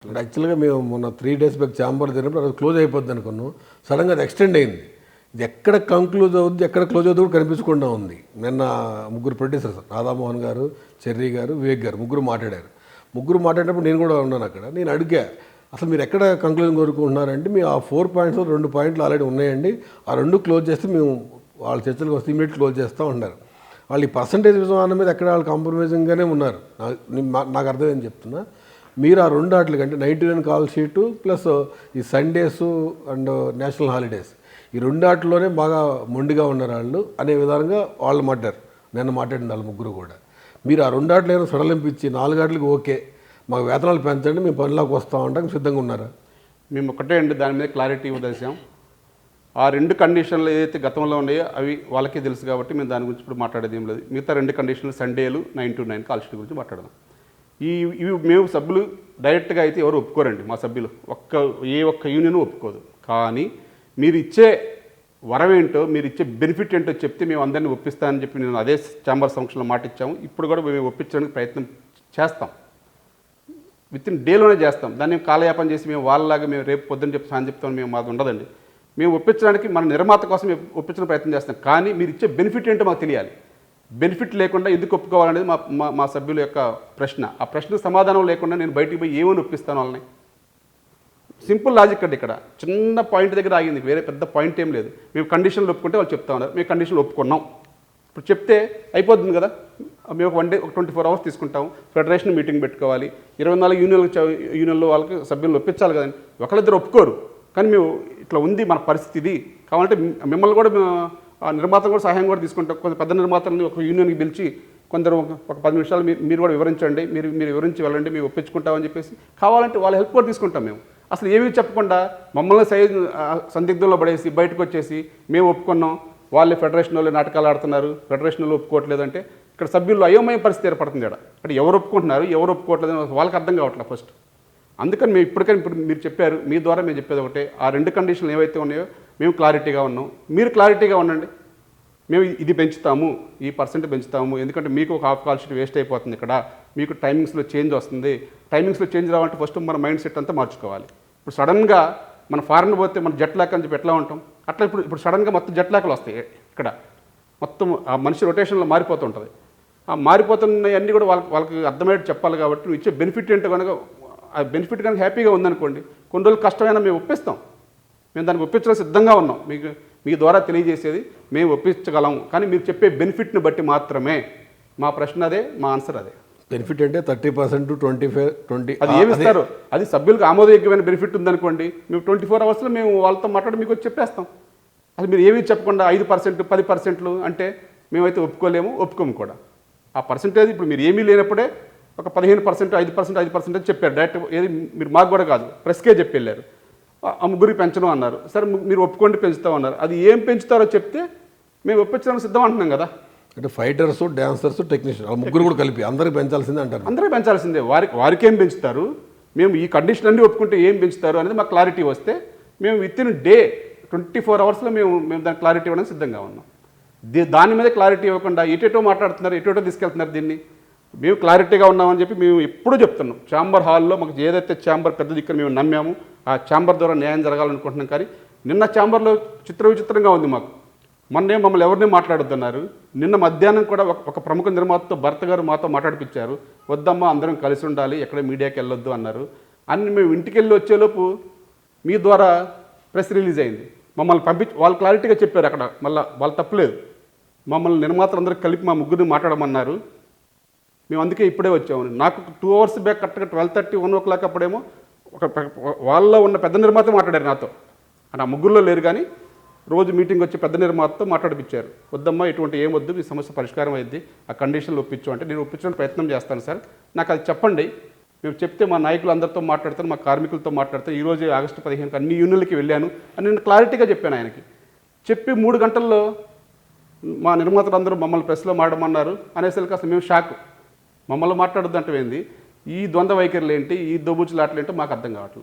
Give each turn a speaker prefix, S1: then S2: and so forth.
S1: యాక్చువల్గా మేము మొన్న 3 days బ్యాక్ ఛాంబర్ తిరిగినప్పుడు అది క్లోజ్ అయిపోద్ది అనుకున్నాం. సడన్గా అది ఎక్స్టెండ్ అయింది. ఇది ఎక్కడ కంక్లూజ్ అవుద్ది, ఎక్కడ క్లోజ్ అవుతుంది కూడా కనిపించకుండా ఉంది. నిన్న ముగ్గురు ప్రొడ్యూసర్స్, రాధామోహన్ గారు, చెర్రీ గారు, వివేక్ గారు ముగ్గురు మాట్లాడారు. ముగ్గురు మాట్లాడినప్పుడు నేను కూడా ఉన్నాను అక్కడ. నేను అడిగా, అసలు మీరు ఎక్కడ కంక్లూజన్ కోరుకుంటున్నారంటే, మీ ఆ 4 points 2 points ఆల్రెడీ ఉన్నాయండి, ఆ 2 క్లోజ్ చేస్తే మేము వాళ్ళ చర్చలకు వస్తే ఇమీడియట్ క్లోజ్ చేస్తూ ఉన్నారు. వాళ్ళు ఈ పర్సంటేజ్ విధానం మీద ఎక్కడ వాళ్ళు కాంప్రమైజింగ్గానే ఉన్నారు. నాకు అర్థమైంది చెప్తున్నా. మీరు ఆ 2 ఆటలు కంటే 99 కాల్ షీటు ప్లస్ ఈ సండేస్ అండ్ నేషనల్ హాలిడేస్, ఈ 2 ఆటల్లోనే బాగా మొండిగా ఉన్నారు వాళ్ళు అనే విధంగా వాళ్ళు మాట్లాడారు. నిన్న మాట్లాడిన వాళ్ళు ముగ్గురు కూడా. మీరు ఆ 2 ఆటలు ఏమైనా సడలింపించి 4 ఆటలకు ఓకే, మాకు వేతనాలు పెంచండి, మేము పనిలోకి వస్తామంటే సిద్ధంగా ఉన్నారా?
S2: మేము ఒకటే అండి దాని మీద క్లారిటీ ఉద్దేశం. ఆ 2 కండిషన్లు ఏదైతే గతంలో ఉన్నాయో అవి వాళ్ళకే తెలుసు కాబట్టి మేము దాని గురించి ఇప్పుడు మాట్లాడేది ఏం లేదు. మిగతా 2 కండిషన్లు సండేలు 9 to 9 కాల్ షీట్ గురించి మాట్లాడదాం. ఇవి మేము సభ్యులు డైరెక్ట్గా అయితే ఎవరు ఒప్పుకోరండి. మా సభ్యులు ఏ ఒక్క యూనియన్ ఒప్పుకోదు. కానీ మీరు ఇచ్చే వరం ఏంటో, మీరు ఇచ్చే బెనిఫిట్ ఏంటో చెప్తే మేము అందరినీ ఒప్పిస్తానని చెప్పి నేను అదే ఛాంబర్ సమక్షంలో మాట ఇచ్చాము. ఇప్పుడు కూడా మేము ఒప్పించడానికి ప్రయత్నం చేస్తాం. వితిన్ డేలోనే చేస్తాం. దాన్ని కాలయాపన చేసి మేము వాళ్ళలాగా మేము రేపు పొద్దున్న చెప్తాం మేము మాది ఉండదండి. మేము ఒప్పించడానికి మన నిర్మాత కోసం ఒప్పించడానికి ప్రయత్నం చేస్తాం. కానీ మీరు ఇచ్చే బెనిఫిట్ ఏంటో మాకు తెలియాలి. బెనిఫిట్ లేకుండా ఎందుకు ఒప్పుకోవాలనేది మా సభ్యుల యొక్క ప్రశ్న. ఆ ప్రశ్నకు సమాధానం లేకుండా నేను బయటికి పోయి ఏమని ఒప్పిస్తాను వాళ్ళని? సింపుల్ లాజిక్ అండి. ఇక్కడ చిన్న పాయింట్ దగ్గర ఆగింది, వేరే పెద్ద పాయింట్ ఏం లేదు. మేము కండిషన్లు ఒప్పుకుంటే వాళ్ళు చెప్తా ఉన్నారు, మేము కండిషన్లు ఒప్పుకున్నాం. ఇప్పుడు చెప్తే అయిపోతుంది కదా. మేము ఒక 1 day 24 hours తీసుకుంటాము. ఫెడరేషన్ మీటింగ్ పెట్టుకోవాలి. 24 యూనియన్లో వాళ్ళకి సభ్యులను ఒప్పించాలి కదండి. ఒకళ్ళిద్దరు ఒప్పుకోరు. కానీ మేము ఇట్లా ఉంది మన పరిస్థితి ఇది కావాలంటే మిమ్మల్ని కూడా నిర్మాతలు కూడా సహాయం కూడా తీసుకుంటాం. కొంత పెద్ద నిర్మాతలని ఒక యూనియన్కి పిలిచి కొందరు ఒక 10 నిమిషాలు మీరు కూడా వివరించండి, మీరు వివరించి వెళ్ళండి, మేము ఒప్పించుకుంటామని చెప్పేసి కావాలంటే వాళ్ళ హెల్ప్ కూడా తీసుకుంటాం. మేము అసలు ఏమీ చెప్పకుండా మమ్మల్ని సందిగ్ధంలో పడేసి బయటకు వచ్చేసి మేము ఒప్పుకున్నాం, వాళ్ళే ఫెడరేషన్ వాళ్ళు నాటకాలు ఆడుతున్నారు, ఫెడరేషన్ వాళ్ళు ఒప్పుకోవట్లేదు అంటే ఇక్కడ సభ్యుల్లో అయోమయ పరిస్థితి ఏర్పడుతుంది. ఇక్కడ ఎవరు ఒప్పుకుంటున్నారు, ఎవరు ఒప్పుకోవట్లేదు వాళ్ళకి అర్థం కావట్లేదు ఫస్ట్. అందుకని మేము ఇప్పుడు మీరు చెప్పారు, మీ ద్వారా మేము చెప్పేది ఒకటే, ఆ 2 కండిషన్లు ఏవైతే ఉన్నాయో మేము క్లారిటీగా ఉన్నాం, మీరు క్లారిటీగా ఉండండి. మేము ఇది పెంచుతాము, ఈ పర్సెంట్ పెంచుతాము, ఎందుకంటే మీకు ఒక హాఫ్ కాల్ షీట్ వేస్ట్ అయిపోతుంది. ఇక్కడ మీకు టైమింగ్స్లో చేంజ్ వస్తుంది. టైమింగ్స్లో చేంజ్ రావాలంటే ఫస్ట్ మన మైండ్ సెట్ అంతా మార్చుకోవాలి. ఇప్పుడు సడన్గా మన ఫారెన్ పోతే మన జెట్ లాక్ అని చెప్పి ఎట్లా ఉంటాం, అట్లా ఇప్పుడు సడన్గా మొత్తం జెట్ లాక్లు వస్తాయి. ఇక్కడ మొత్తం ఆ మనిషి రొటేషన్లో మారిపోతూ ఉంటుంది. ఆ మారిపోతున్నవన్నీ కూడా వాళ్ళకి అర్థమయ్యేట్టు చెప్పాలి. కాబట్టి నువ్వు ఇచ్చే బెనిఫిట్ ఏంటో కనుక ఆ బెనిఫిట్ కనుక హ్యాపీగా ఉందనుకోండి, కొన్ని రోజులు కష్టమైనా మేము ఒప్పిస్తాం. మేము దానికి ఒప్పించడానికి సిద్ధంగా ఉన్నాం. మీ ద్వారా తెలియజేసేది మేము ఒప్పించగలం. కానీ మీరు చెప్పే బెనిఫిట్ని బట్టి మాత్రమే. మా ప్రశ్న అదే, మా ఆన్సర్ అదే.
S1: బెనిఫిట్ అంటే 30% 20
S2: అది ఏమి ఇస్తారు? అది సభ్యులకు ఆమోదయోగ్యమైన బెనిఫిట్ ఉందనుకోండి, మేము 24 hours మేము వాళ్ళతో మాట్లాడి మీకు వచ్చి చెప్పేస్తాం. అది మీరు ఏమీ చెప్పకుండా 5%, 10% అంటే మేమైతే ఒప్పుకోము కూడా. ఆ పర్సెంటేజ్ ఇప్పుడు మీరు ఏమీ లేనప్పుడే ఒక 15%, 5% అని చెప్పారు. డైరెక్ట్ ఏది మీరు మాకు కూడా కాదు, ప్రెస్కే చెప్పి వెళ్ళారు. ఆ ముగ్గురికి పెంచడం అన్నారు. సరే మీరు ఒప్పుకోండి పెంచుతామన్నారు. అది ఏం పెంచుతారో చెప్తే మేము ఒప్పించడానికి సిద్ధం అంటున్నాం కదా.
S1: అంటే ఫైటర్స్, డాన్సర్స్, టెక్నీషియన్ ముగ్గురు కూడా కలిపి అందరికి పెంచాల్సిందే అంటారు.
S2: అందరికీ పెంచాల్సిందే. వారికి ఏం పెంచుతారు, మేము ఈ కండిషన్ అన్నీ ఒప్పుకుంటే ఏం పెంచుతారు అనేది మాకు క్లారిటీ వస్తే మేము వితిన్ డే 24 hours మేము దానికి క్లారిటీ ఇవ్వడానికి సిద్ధంగా ఉన్నాం. దాని మీద క్లారిటీ ఇవ్వకుండా ఎటేటో మాట్లాడుతున్నారు, ఎటేటో తీసుకెళ్తున్నారు దీన్ని. మేము క్లారిటీగా ఉన్నామని చెప్పి మేము ఎప్పుడూ చెప్తున్నాం. ఛాంబర్ హాల్లో మాకు ఏదైతే ఛాంబర్ పెద్ద దిక్కున మేము నమ్మాము, ఆ ఛాంబర్ ద్వారా న్యాయం జరగాలనుకుంటున్నాం. కానీ నిన్న ఛాంబర్లో విచిత్రంగా ఉంది మాకు. మొన్నే మమ్మల్ని ఎవరిని మాట్లాడుతున్నారు. నిన్న మధ్యాహ్నం కూడా ఒక ప్రముఖ నిర్మాతతో భర్త గారు మాతో మాట్లాడిపించారు. వద్దమ్మా అందరం కలిసి ఉండాలి, ఎక్కడ మీడియాకి వెళ్ళొద్దు అన్నారు. అన్ని మేము ఇంటికి వెళ్ళి వచ్చేలోపు మీ ద్వారా ప్రెస్ రిలీజ్ అయింది. మమ్మల్ని వాళ్ళు క్లారిటీగా చెప్పారు. అక్కడ మళ్ళీ వాళ్ళు తప్పలేదు. మమ్మల్ని నిర్మాతలందరూ కలిపి మా ముగ్గురిని మాట్లాడమన్నారు. మేము అందుకే ఇప్పుడే వచ్చాము. నాకు 2 hours బ్యాక్ కరెక్ట్గా 12:30, 1 o'clock అప్పుడేమో వాళ్ళలో ఉన్న పెద్ద నిర్మాత మాట్లాడారు నాతో. ఆ ముగ్గురులో లేరు కానీ రోజు మీటింగ్ వచ్చి పెద్ద నిర్మాతతో మాట్లాడిపించారు. వద్దమ్మా ఇటువంటి ఏమొద్దు, ఈ సమస్య పరిష్కారం అయింది, ఆ కండిషన్లు ఒప్పించు అంటే నేను ఒప్పించడానికి ప్రయత్నం చేస్తాను సార్, నాకు అది చెప్పండి. మేము చెప్తే మా నాయకులు అందరితో మాట్లాడతాను, మా కార్మికులతో మాట్లాడతాను. ఈరోజు ఆగస్టు 15 అన్ని యూనియన్లకి వెళ్ళాను అని నేను క్లారిటీగా చెప్పాను ఆయనకి. చెప్పి 3 గంటల్లో మా నిర్మాతలు అందరూ మమ్మల్ని ప్రెస్లో మాట్లాడమన్నారు అనేసరికి అసలు మేము షాక్. మమ్మల్ని మాట్లాడొద్దు అంటే ఏంది, ఈ ద్వంద్వ వైఖరులు ఏంటి, ఈ దోబుచ్చులాటలు ఏంటో మాకు అర్థం కావట్లేదు.